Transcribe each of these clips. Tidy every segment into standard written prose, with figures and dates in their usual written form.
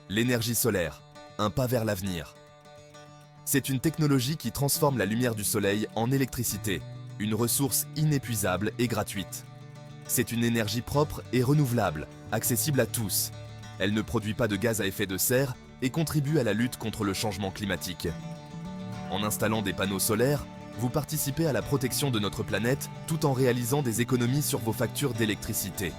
L'énergie solaire, un pas vers l'avenir. C'est une technologie qui transforme la lumière du soleil en électricité, une ressource inépuisable et gratuite. C'est une énergie propre et renouvelable, accessible à tous. Elle ne produit pas de gaz à effet de serre et contribue à la lutte contre le changement climatique. En installant des panneaux solaires, vous participez à la protection de notre planète tout en réalisant des économies sur vos factures d'électricité.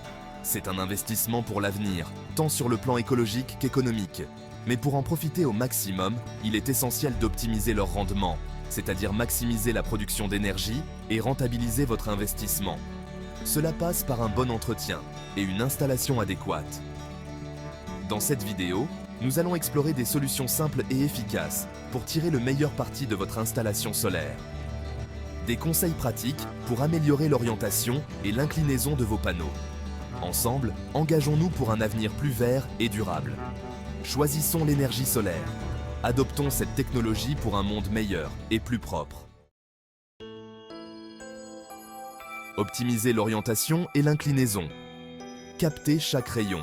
C'est un investissement pour l'avenir, tant sur le plan écologique qu'économique. Mais pour en profiter au maximum, il est essentiel d'optimiser leur rendement, c'est-à-dire maximiser la production d'énergie et rentabiliser votre investissement. Cela passe par un bon entretien et une installation adéquate. Dans cette vidéo, nous allons explorer des solutions simples et efficaces pour tirer le meilleur parti de votre installation solaire. Des conseils pratiques pour améliorer l'orientation et l'inclinaison de vos panneaux. Ensemble, engageons-nous pour un avenir plus vert et durable. Choisissons l'énergie solaire. Adoptons cette technologie pour un monde meilleur et plus propre. Optimisez l'orientation et l'inclinaison. Captez chaque rayon.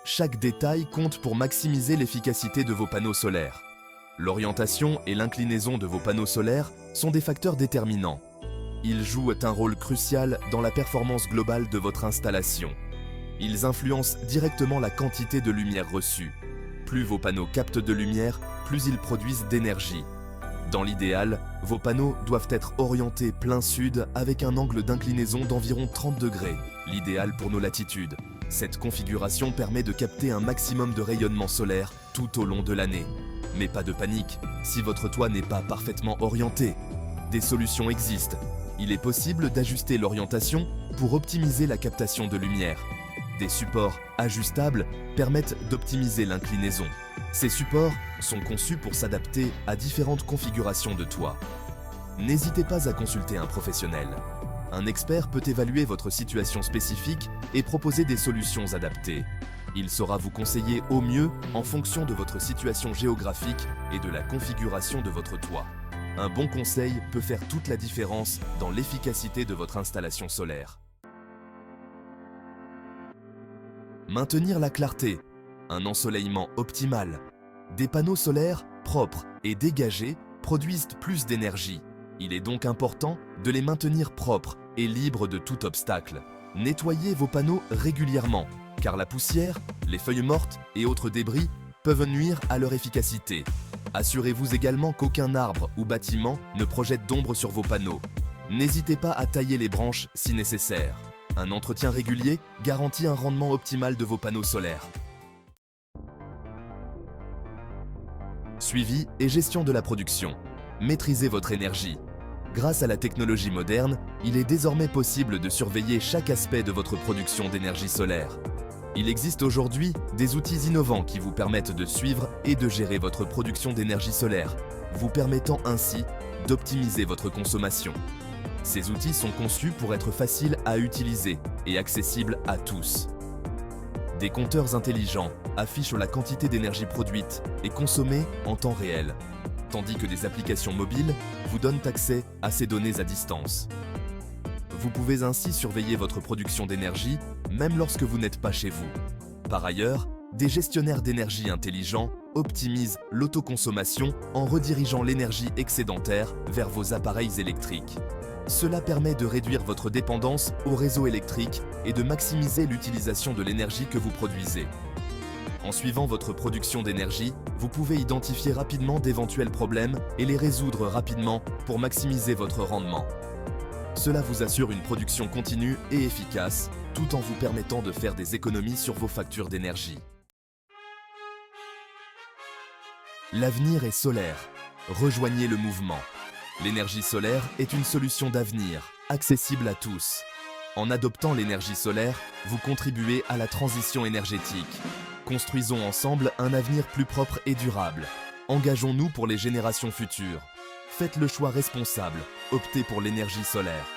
Chaque détail compte pour maximiser l'efficacité de vos panneaux solaires. L'orientation et l'inclinaison de vos panneaux solaires sont des facteurs déterminants. Ils jouent un rôle crucial dans la performance globale de votre installation. Ils influencent directement la quantité de lumière reçue. Plus vos panneaux captent de lumière, plus ils produisent d'énergie. Dans l'idéal, vos panneaux doivent être orientés plein sud avec un angle d'inclinaison d'environ 30 degrés, l'idéal pour nos latitudes. Cette configuration permet de capter un maximum de rayonnement solaire tout au long de l'année. Mais pas de panique, si votre toit n'est pas parfaitement orienté. Des solutions existent. Il est possible d'ajuster l'orientation pour optimiser la captation de lumière. Des supports ajustables permettent d'optimiser l'inclinaison. Ces supports sont conçus pour s'adapter à différentes configurations de toit. N'hésitez pas à consulter un professionnel. Un expert peut évaluer votre situation spécifique et proposer des solutions adaptées. Il saura vous conseiller au mieux en fonction de votre situation géographique et de la configuration de votre toit. Un bon conseil peut faire toute la différence dans l'efficacité de votre installation solaire. Maintenir la clarté, un ensoleillement optimal. Des panneaux solaires propres et dégagés produisent plus d'énergie. Il est donc important de les maintenir propres et libres de tout obstacle. Nettoyez vos panneaux régulièrement, car la poussière, les feuilles mortes et autres débris peuvent nuire à leur efficacité. Assurez-vous également qu'aucun arbre ou bâtiment ne projette d'ombre sur vos panneaux. N'hésitez pas à tailler les branches si nécessaire. Un entretien régulier garantit un rendement optimal de vos panneaux solaires. Suivi et gestion de la production. Maîtrisez votre énergie. Grâce à la technologie moderne, il est désormais possible de surveiller chaque aspect de votre production d'énergie solaire. Il existe aujourd'hui des outils innovants qui vous permettent de suivre et de gérer votre production d'énergie solaire, vous permettant ainsi d'optimiser votre consommation. Ces outils sont conçus pour être faciles à utiliser et accessibles à tous. Des compteurs intelligents affichent la quantité d'énergie produite et consommée en temps réel, tandis que des applications mobiles vous donnent accès à ces données à distance. Vous pouvez ainsi surveiller votre production d'énergie même lorsque vous n'êtes pas chez vous. Par ailleurs, des gestionnaires d'énergie intelligents optimisent l'autoconsommation en redirigeant l'énergie excédentaire vers vos appareils électriques. Cela permet de réduire votre dépendance au réseau électrique et de maximiser l'utilisation de l'énergie que vous produisez. En suivant votre production d'énergie, vous pouvez identifier rapidement d'éventuels problèmes et les résoudre rapidement pour maximiser votre rendement. Cela vous assure une production continue et efficace, tout en vous permettant de faire des économies sur vos factures d'énergie. L'avenir est solaire. Rejoignez le mouvement. L'énergie solaire est une solution d'avenir, accessible à tous. En adoptant l'énergie solaire, vous contribuez à la transition énergétique. Construisons ensemble un avenir plus propre et durable. Engageons-nous pour les générations futures. Faites le choix responsable, optez pour l'énergie solaire.